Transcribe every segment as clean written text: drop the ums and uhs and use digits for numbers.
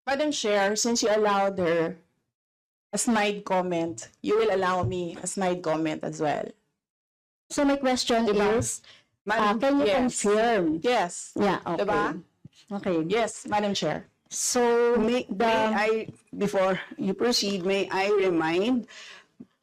Madam Chair, since you allowed her a snide comment, you will allow me a snide comment as well. So my question Diba? is, can you Yes. confirm? Yes. Yeah, okay. Diba? Okay. Yes, Madam Chair. So, May I, before you proceed, may I remind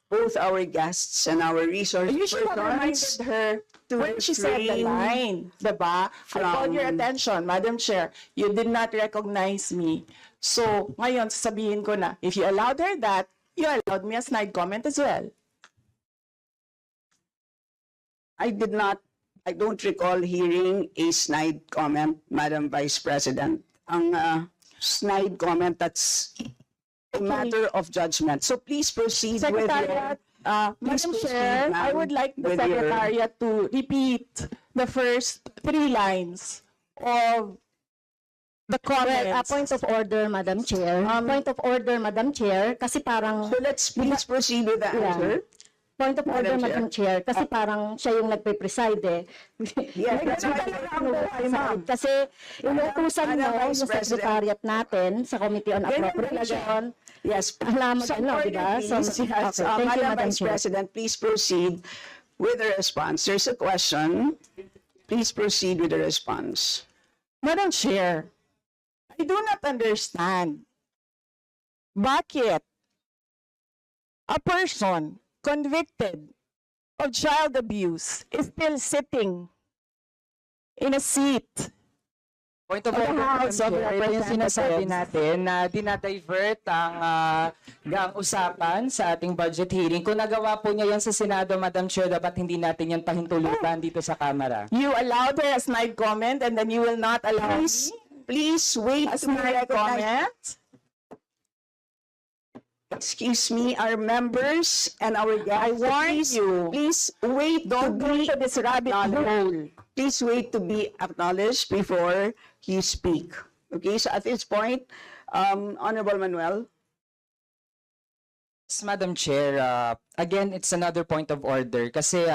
both our guests and our resource You should have reminded persons her when she said the refrain line, diba? I called your attention, Madam Chair. You did not recognize me. So, ngayon, sasabihin ko na, if you allowed her that, you allowed me a snide comment as well. I don't recall hearing a snide comment, Madam Vice President. Ang snide comment, that's a matter of judgment. So please proceed with your... Secretariat, Madam proceed, Chair, I ma'am, would like the with your- Secretariat to repeat the first 3 lines of the well, a comments. point of order, Madam Chair. Point of order, Madam Chair, kasi parang... So let's please proceed with the answer. Point of order, Madam Madam Chair, kasi parang siya yung nagpe-preside eh. Yes, that's why Kasi inuutusan Madam mo yung Vice President. secretariat natin sa Committee on Appropriation. Yes. Alam mo, Some ano, order, di ba? So, please. Yes. okay, thank you, Madam Madam Vice Chair. President, please proceed with the response. There's a question. Please proceed with the response. Madam Chair, I do not understand bakit a person convicted of child abuse is still sitting in a seat. Point of Of the order, House of Madam Chair, ito yung sinasabi Representatives. natin na dinadivert ang usapan sa ating budget hearing. Kung nagawa po niya yan sa Senado, Madam Chair, dapat hindi natin yan pahintulutan dito sa Kamara. You allowed her a snide comment and then you will not allow Please, me please wait a to be snide recognized. comment? Excuse me, our members and our guests. I warn you. Please wait to Don't go be to this rabbit hole. Please wait to be acknowledged before you speak. Okay, so at this point, Honorable Manuel. Yes, Madam Chair, again, it's another point of order kasi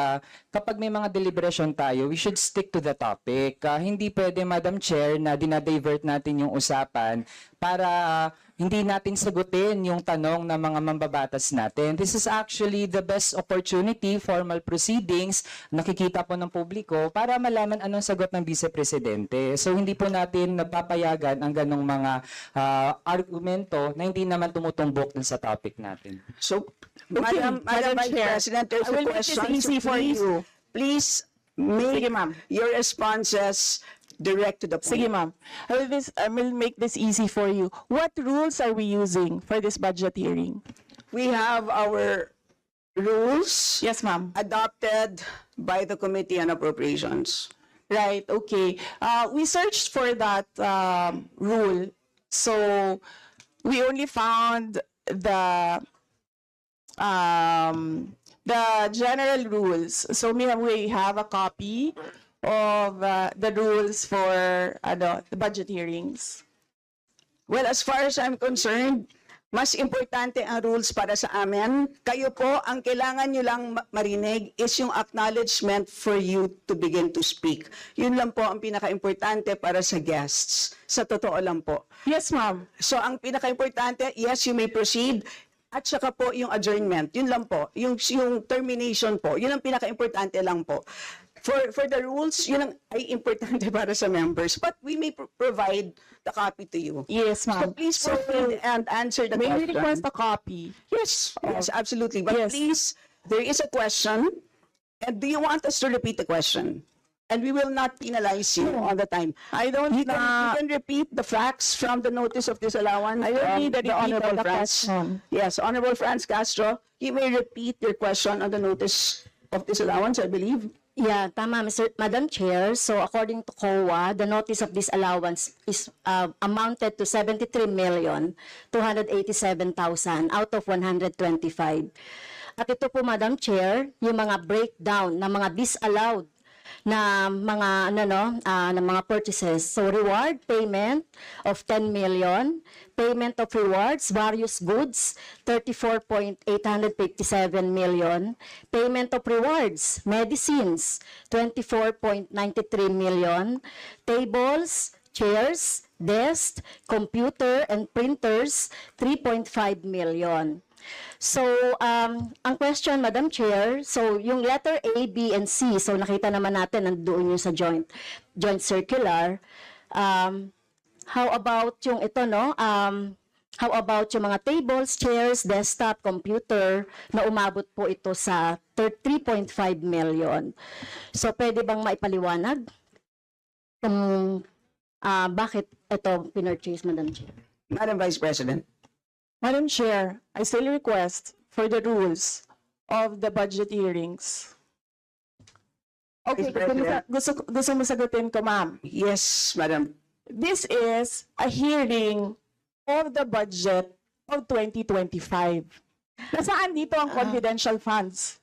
kapag may mga deliberation tayo, we should stick to the topic. Hindi pwede, Madam Chair, na dinadivert natin yung usapan para hindi natin sagutin yung tanong ng mga mambabatas natin. This is actually the best opportunity, formal proceedings, nakikita po ng publiko para malaman anong sagot ng Vice Presidente. So hindi po natin napapayagan ang ganong mga argumento na hindi naman tumutumbok dun sa topic natin. So, Madam Vice Chair, President, there's I a will make this question. easy for you. Please make Sige, ma'am. your responses direct to the point. Sige, ma'am. I will make this easy for you. What rules are we using for this budget hearing? We have our rules Yes, ma'am. adopted by the Committee on Appropriations. Right, okay. We searched for that rule. So we only found the general rules. So we have a copy of the rules for the budget hearings. Well, as far as I'm concerned, mas importante ang rules para sa amin. Kayo po, ang kailangan nyo lang marinig is yung acknowledgement for you to begin to speak. Yun lang po ang pinaka-importante para sa guests. Sa totoo lang po. Yes, ma'am. So, ang pinaka-importante, yes, you may proceed. At saka po yung adjournment. Yun lang po. Yung termination po. Yun ang pinaka-importante lang po. For the rules, yun ang ay importante para sa members. But we may provide the copy to you. Yes, So ma'am. please proceed and answer the May we question. request a copy? Yes, yes, absolutely. But Yes. please, there is a question. And do you want us to repeat the question? And we will not penalize you on the time. I don't You can repeat the facts from the notice of disallowance. I don't need a repeat of Honorable the Franz. question. Yes, Honorable Franz Castro, you may repeat your question on the notice of disallowance, I believe. Yeah, tama, Madam Chair. So according to COA, the notice of disallowance is amounted to 73,287,000 out of 125. At ito po, Madam Chair, yung mga breakdown ng mga disallowed na mga na mga purchases. So reward payment of 10 million, payment of rewards, various goods, 34.857 million, payment of rewards, medicines, 24.93 million, tables, chairs, desk, computer, and printers, 3.5 million. So, ang question, Madam Chair, so yung letter A, B, and C, so nakita naman natin nandoon yung sa joint circular. How about yung ito, no? How about yung mga tables, chairs, desktop, computer, na umabot po ito sa 3.5 million. So, pwede bang maipaliwanag kung bakit ito pinurchase, Madam Chair? Madam Vice President. Madam Chair, I still request for the rules of the budget hearings. Okay, Vice President. gusto mo sagutin ko, ma'am. Yes, Madam. This is a hearing of the budget of 2025. Nasaan dito ang confidential funds?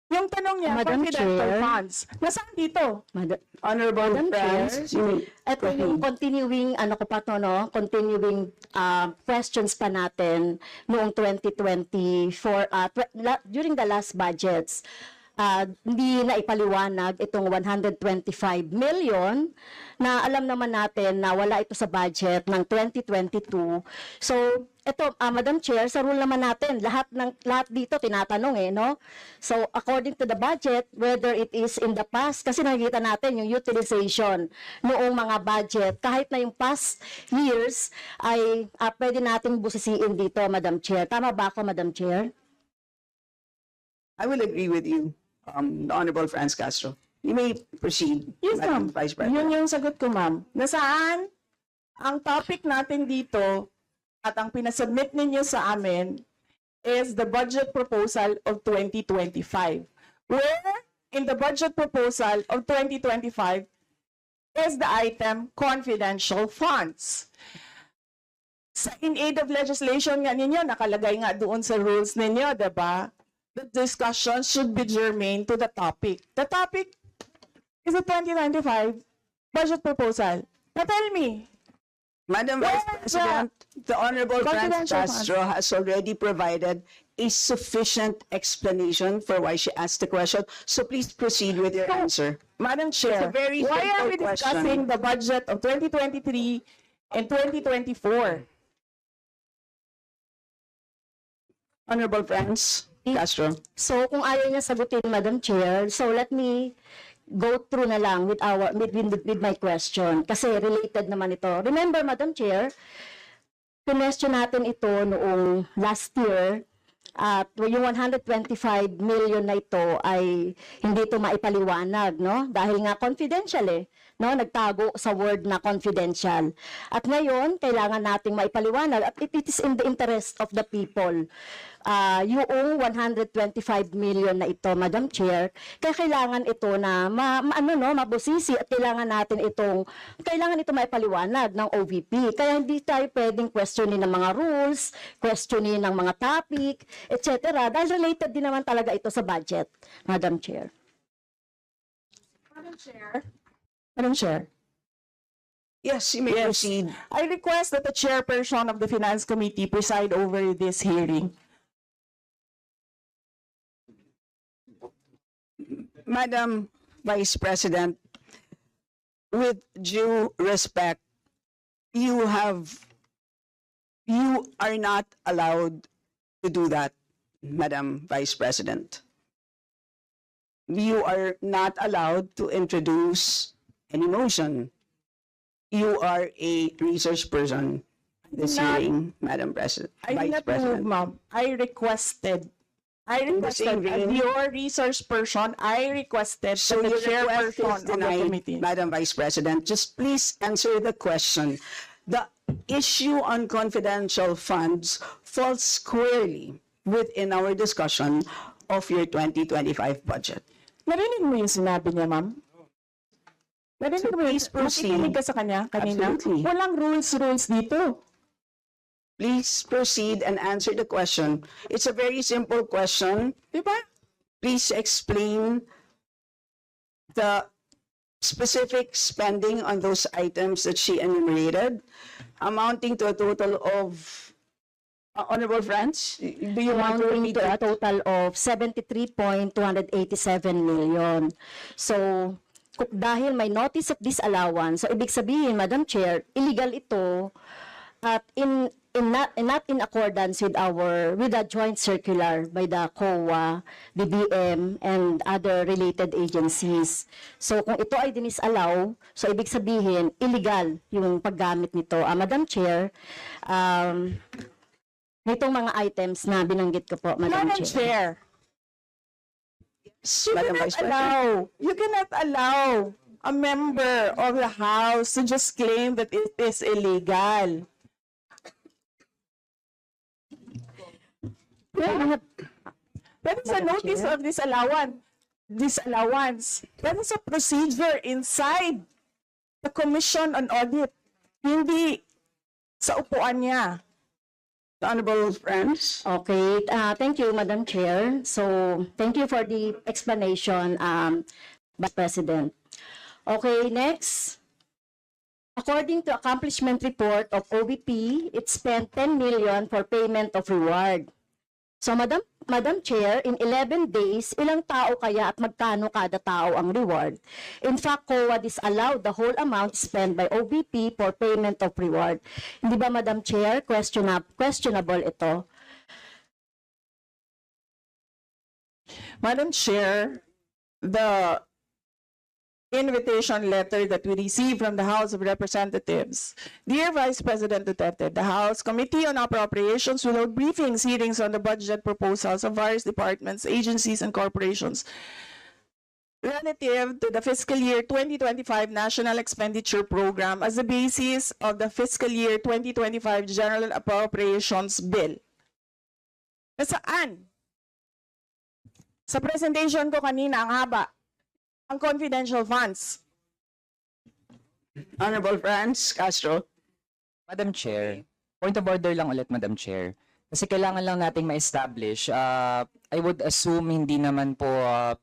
Yung tanong niya, Madam confidential Chair. funds. Nasaan dito? Honorable Madam Chair, friends, you may- ito yung continuing, ano ko pa to, no? Continuing questions pa natin noong 2024, during the last budgets. Hindi na ipaliwanag itong 125 million na alam naman natin na wala ito sa budget ng 2022. So, ito, Madam Chair, sa rule naman natin, lahat dito tinatanong no? So, according to the budget, whether it is in the past, kasi nakikita natin yung utilization noong mga budget, kahit na yung past years, ay pwede nating busisiin dito, Madam Chair. Tama ba ako, Madam Chair? I will agree with you, the Honorable Franz Castro. You may proceed, Yes, Madam ma'am. Vice President. Yun yung sagot ko, ma'am. Nasaan ang topic natin dito at ang pinasubmit ninyo sa amin is the budget proposal of 2025. Where in the budget proposal of 2025 is the item confidential funds. In aid of legislation nga ninyo, nakalagay nga doon sa rules ninyo, diba? The discussion should be germane to the topic. The topic is the 2025 budget proposal. Now tell me, Madam Vice Where President, the Honorable Franz confidential Castro has already provided a sufficient explanation for why she asked the question. So please proceed with your answer. Madam Chair, It's a very why are we simple discussing question. the budget of 2023 and 2024? Honorable Franz Castro. So, kung ayaw niya sagutin, Madam Chair, so let me go through na lang with my question kasi related naman ito. Remember, Madam Chair, question natin ito noong last year at yung 125 million na ito ay hindi ito maipaliwanag, no? Dahil nga confidential no? Nagtago sa word na confidential. At ngayon, kailangan nating maipaliwanag at it is in the interest of the people. Yung 125 million na ito, Madam Chair, kaya kailangan ito na mabusisi at kailangan ito maipaliwanag ng OVP. Kaya hindi tayo pwedeng questionin ng mga rules, questionin ng mga topic, etc. Dahil related din naman talaga ito sa budget, Madam Chair. Madam Chair, Yes, you may proceed. I request that the chairperson of the Finance Committee preside over this hearing. Madam Vice President, with due respect, you are not allowed to do that, Madam Vice President. You are not allowed to introduce any motion. You are a research person in this Not- hearing, Madam President, I did Vice not move, President. ma'am. I requested the same as vein. your research person, I requested So that the your request is chairperson of the denied, committee. Madam Vice President. Just please answer the question. The issue on confidential funds falls squarely within our discussion of your 2025 budget. Narinig mo yung sinabi niya, ma'am? Narinig So mo please proceed. Nakikinig ka sa kanya kanina? Absolutely. Walang rules dito. Please proceed and answer the question. It's a very simple question. Di ba? Please explain the specific spending on those items that she enumerated, amounting to a total of, Honorable Franz, do you want to Amounting repeat to a that? total of 73.287 million. So, dahil may notice of disallowance, so ibig sabihin, Madam Chair, illegal ito at not in accordance with the joint circular by the COA, DBM, and other related agencies. So kung ito ay dinisallow, so ibig sabihin, illegal yung paggamit nito. Madam Chair, nitong mga items na binanggit ko po, Madam Madam Chair. Chair, you Madam cannot Vice President. you cannot allow a member of the House to just claim that it is illegal. That is a Madam notice Chair. of disallowance. That is a procedure inside the Commission on Audit. Hindi sa upuan niya. Honorable friends. Okay, thank you, Madam Chair. So, thank you for the explanation, Vice President. Okay, next. According to accomplishment report of OVP, it spent 10 million for payment of reward. So, Madam Chair, in 11 days, ilang tao kaya at magkano kada tao ang reward? In fact, COA disallowed the whole amount spent by OVP for payment of reward. Hindi ba, Madam Chair, questionable ito? Madam Chair, the invitation letter that we received from the House of Representatives. Dear Vice President Duterte, the House Committee on Appropriations will hold briefings, hearings on the budget proposals of various departments, agencies, and corporations relative to the fiscal year 2025 National Expenditure Program as the basis of the fiscal year 2025 General Appropriations Bill. Nasaan? Sa presentation ko kanina, ang haba. Ang confidential funds. Honorable friends, Castro. Madam Chair, point of order lang ulit, Madam Chair. Kasi kailangan lang nating ma-establish. I would assume hindi naman po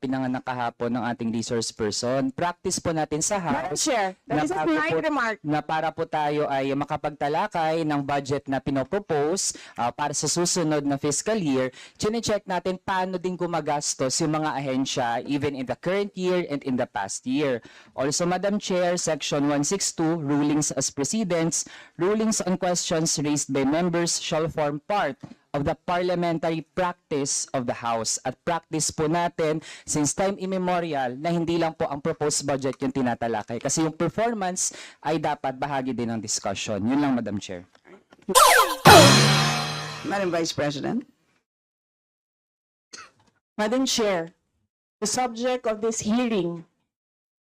pinanganak kahapon ng ating resource person. Practice po natin sa Madam House Chair, that is a bago snide po- remark. na para po tayo ay makapagtalakay ng budget na pinopropose para sa susunod na fiscal year, chine-check natin paano din gumagastos yung mga ahensya even in the current year and in the past year. Also, Madam Chair, Section 162, Rulings as Precedents, rulings on questions raised by members shall form part of the parliamentary practice of the House. At practice po natin since time immemorial na hindi lang po ang proposed budget yung tinatalakay. Kasi yung performance ay dapat bahagi din ng discussion. Yun lang, Madam Chair. Madam Vice President. Madam Chair, the subject of this hearing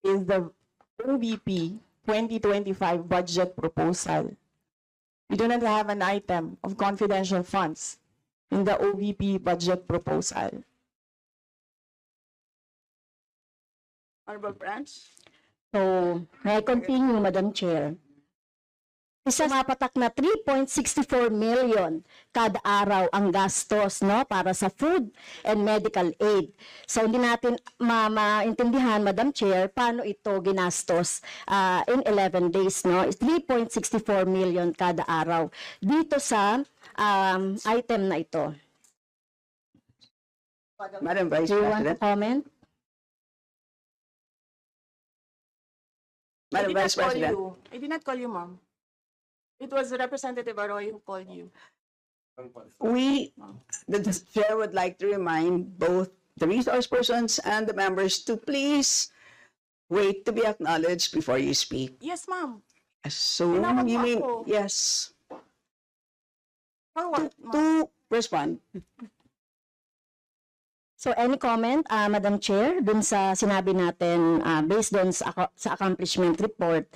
is the OVP 2025 budget proposal. We do not have an item of confidential funds in the OVP budget proposal. Honorable friends. So, may I continue, Madam Chair? Isa mapatak na 3.64 million kada araw ang gastos, no, para sa food and medical aid. So hindi natin maintindihan, Madam Chair, paano ito ginastos in 11 days, no? It's 3.64 million kada araw dito sa item na ito. Madam Vice Do you want to President. comment? Madam Vice President. I did not call you, ma'am. It was Representative Arroyo who called you. The chair would like to remind both the resource persons and the members to please wait to be acknowledged before you speak. Yes, ma'am. So, Tinawag you mo mean, ako. yes, For what, ma'am? to respond. So any comment, Madam Chair, dun sa sinabi natin based dun sa accomplishment report.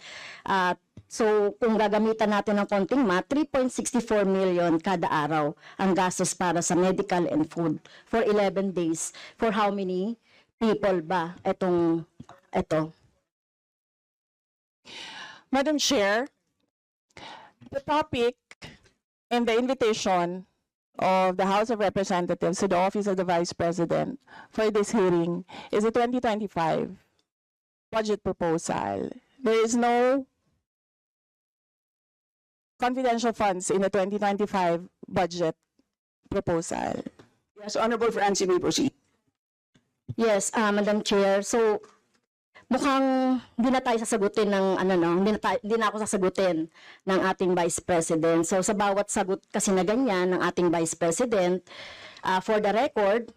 So kung gagamitan natin ng konting 3.64 million kada araw ang gastos para sa medical and food for 11 days. For how many people ba ito? Madam Chair, the topic and the invitation of the House of Representatives to the Office of the Vice President for this hearing is the 2025 budget proposal. There is no confidential funds in the 2025 budget proposal. Yes, Honorable Francie, may proceed. Yes, Madam Chair. So mukhang hindi na tayo sasagutin ng hindi na ako sasagutin ng ating Vice President. So sa bawat sagot kasi na ganyan ng ating Vice President, for the record,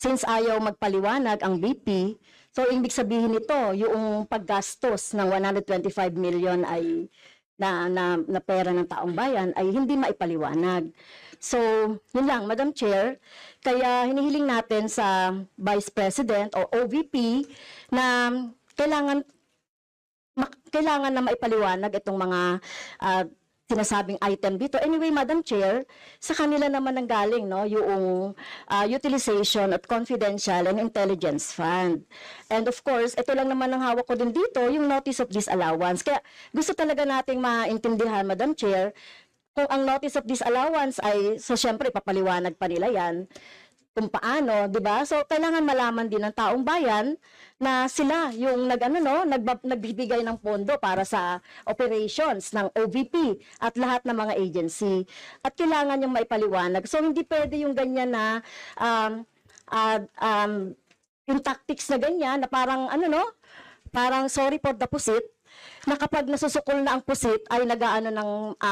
since ayaw magpaliwanag ang BP, so ibig sabihin nito, yung paggastos ng 125 million ay na pera ng taong bayan ay hindi maipaliwanag. So, yun lang, Madam Chair. Kaya hinihiling natin sa Vice President o OVP na kailangan na maipaliwanag itong mga sinasabing item dito. Anyway, Madam Chair, sa kanila naman ang galing, no, yung utilization of confidential and intelligence fund. And of course, ito lang naman ang hawak ko din dito, yung notice of disallowance. Kaya gusto talaga nating maintindihan, Madam Chair, kung ang notice of disallowance ay, so syempre, papaliwanag pa nila yan, kung paano, di ba? So, kailangan malaman din ng taong bayan na sila yung nagbibigay ng pondo para sa operations ng OVP at lahat ng mga agency. At kailangan yung maipaliwanag. So, hindi pwede yung ganyan na yung tactics na ganyan na parang parang sorry for the pusit, na kapag nasusukol na ang pusit ay nagaano ng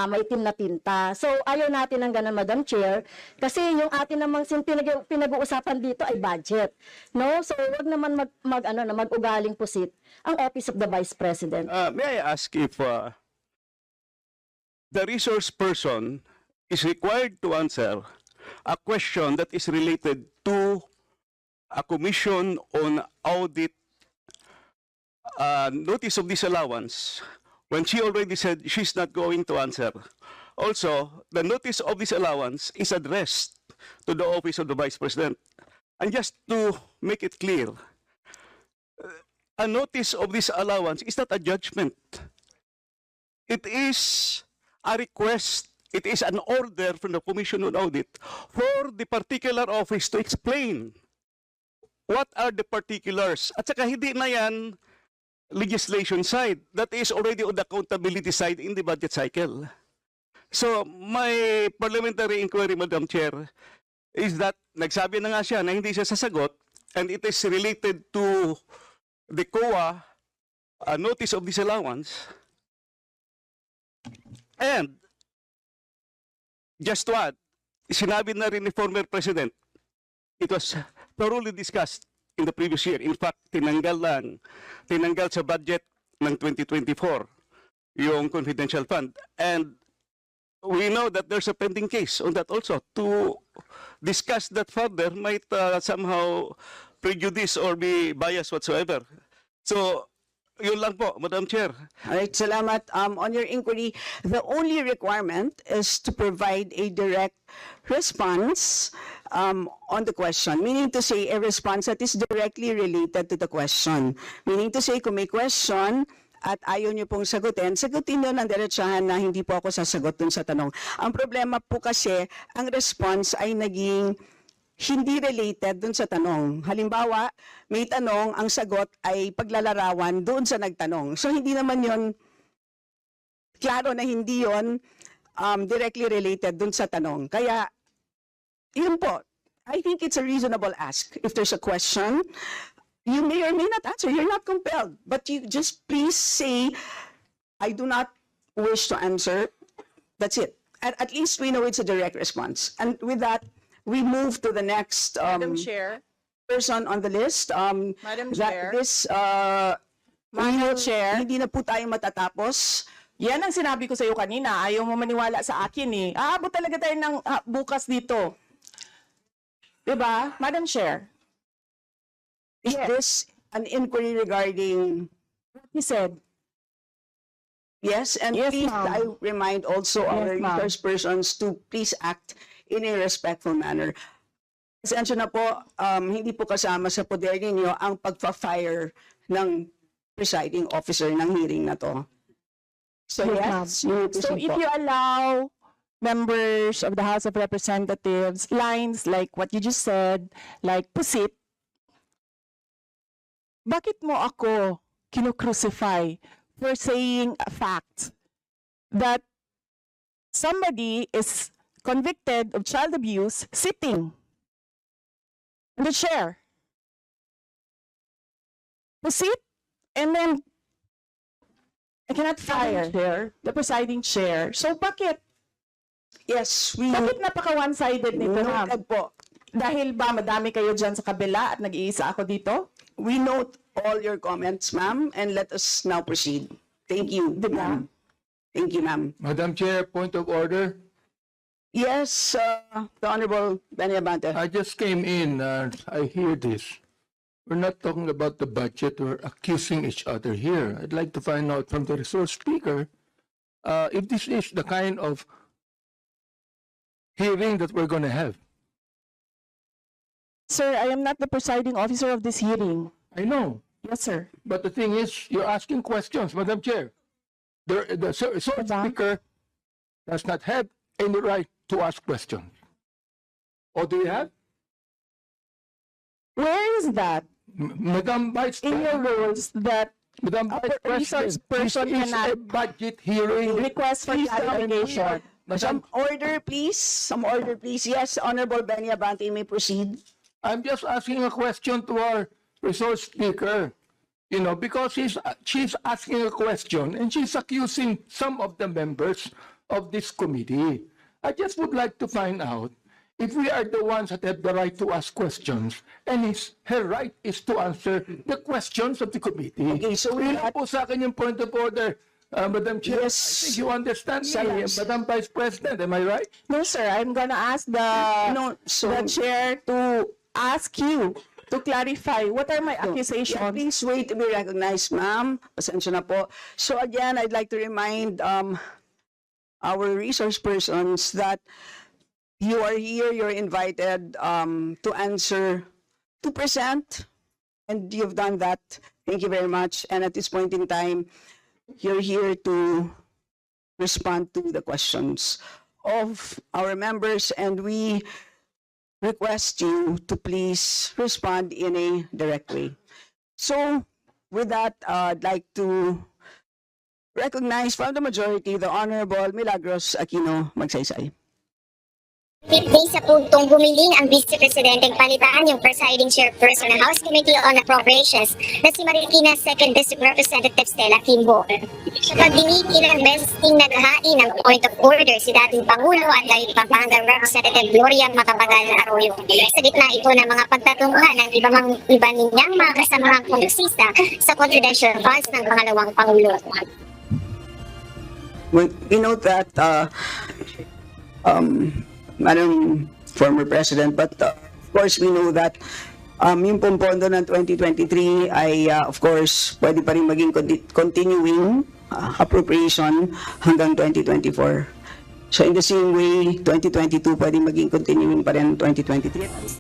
maitim na tinta. So ayaw natin ng ganun, Madam Chair, kasi yung atin namang pinag-uusapan dito ay budget. No? So wag naman mag-ugaling pusit ang Office of the Vice President. May I ask if the resource person is required to answer a question that is related to a commission on audit notice of disallowance when she already said she's not going to answer. Also, the notice of disallowance is addressed to the Office of the Vice President. And just to make it clear, a notice of disallowance is not a judgment. It is a request. It is an order from the Commission on Audit for the particular office to explain what are the particulars. At saka hindi na yan legislation side. That is already on the accountability side in the budget cycle. So, my parliamentary inquiry, Madam Chair, is that nagsabi na nga siya na hindi siya sasagot and it is related to the COA notice of disallowance. And, just to add, sinabi na rin ni former President, it was thoroughly discussed in the previous year. In fact, tinanggal sa budget ng 2024 yung confidential fund. And we know that there's a pending case on that also. To discuss that further might somehow prejudice or be biased whatsoever. So, yun lang po, Madam Chair. All right, salamat. On your inquiry, the only requirement is to provide a direct response on the question. Meaning to say, a response that is directly related to the question. Meaning to say, kung may question at ayaw niyo pong sagutin nyo ng diretsahan na hindi po ako sasagot dun sa tanong. Ang problema po kasi, ang response ay naging hindi related dun sa tanong. Halimbawa, may tanong, ang sagot ay paglalarawan doon sa nagtanong. So hindi naman yon klaro na hindi yon directly related dun sa tanong. Kaya, yun po, I think it's a reasonable ask. If there's a question, you may or may not answer. You're not compelled. But you just please say, I do not wish to answer. That's it. At least we know it's a direct response. And with that, we move to the next Madam Chair, person on the list. Madam Chair, Madam Chair. Hindi na po tayo matatapos. Yan ang sinabi ko sa iyo kanina. Ayaw mo maniwala sa akin eh. Aabot talaga tayo ng bukas dito. Diba? Madam Chair. Is this an inquiry regarding... He said, Yes, and Yes, please, ma'am. I remind also our Yes, ma'am. resource persons to please act in a respectful manner. Pasensya na po, hindi po kasama sa poder ninyo ang pagpa-fire ng presiding officer ng hearing na to. So yes, you need to so speak if po. you allow members of the House of Representatives lines like what you just said, like pusit, bakit mo ako kinocrucify for saying a fact that somebody is convicted of child abuse sitting in the chair? Pusit? And then, I cannot fire the presiding chair. So bakit? Yes, we Bakit napaka one-sided nito, ma'am? noted po. Dahil ba madami kayo dyan sa kabila at nag-iisa ako dito? We note all your comments, ma'am, and let us now proceed. Thank you, ma'am. Thank you, ma'am. Madam Chair, point of order. Yes, the Honorable Benny Abante. I just came in, I hear this. We're not talking about the budget, we're accusing each other here. I'd like to find out from the resource speaker, if this is the kind of hearing that we're gonna have. Sir, I am not the presiding officer of this hearing. I know, Yes, sir. but the thing is, you're asking questions, Madam Chair. The resource speaker does not have any right to ask questions. Or do you have? Where is that Madam Vice in your President, rules that Madam a Vice resource President, person this is a cannot budget hearing. request for Please, clarification? Some order, please. Some order, please. Yes, Honorable Benny Abante, you may proceed. I'm just asking a question to our resource speaker, you know, because she's asking a question and she's accusing some of the members of this committee. I just would like to find out if we are the ones that have the right to ask questions and her right is to answer the questions of the committee. Okay, so we Yun lang po sa akin yung point of order, Madam Chair. Yes. I think you understand me, Salamat. Madam Vice President, am I right? No, sir. I'm gonna ask the chair to ask you to clarify what are my Yeah, accusations. please wait to be recognized, ma'am. Pasensya na po. So again, I'd like to remind our resource persons that you are here, you're invited to answer, to present, and you've done that. Thank you very much. And at this point in time, you're here to respond to the questions of our members, and we request you to please respond in a direct way. So, with that, I'd like to recognize from the majority the Honorable Milagros Aquino Magsaysay. Hindi sa puntong gumiling ang Vice Presidenteng palitaan yung presiding chairperson ng House Committee on Appropriations na si Marikina 2nd District Representative Stella Kimbo. Sa pagdinig, ilang beses din naghain ng point of order si dating Pangulo at dating Pampanga Representative Gloria Macapagal Arroyo. Sa gitna ito ng mga pagtatunguhan ng iba ninyang mga kasamahang kongresista sa confidential funds ng pangalawang Pangulo. We note that, Madam former President, but of course we know that yung pong pondo ng 2023 ay of course pwede pa rin maging continuing appropriation hanggang 2024. So in the same way, 2022 pwede maging continuing pa rin 2023.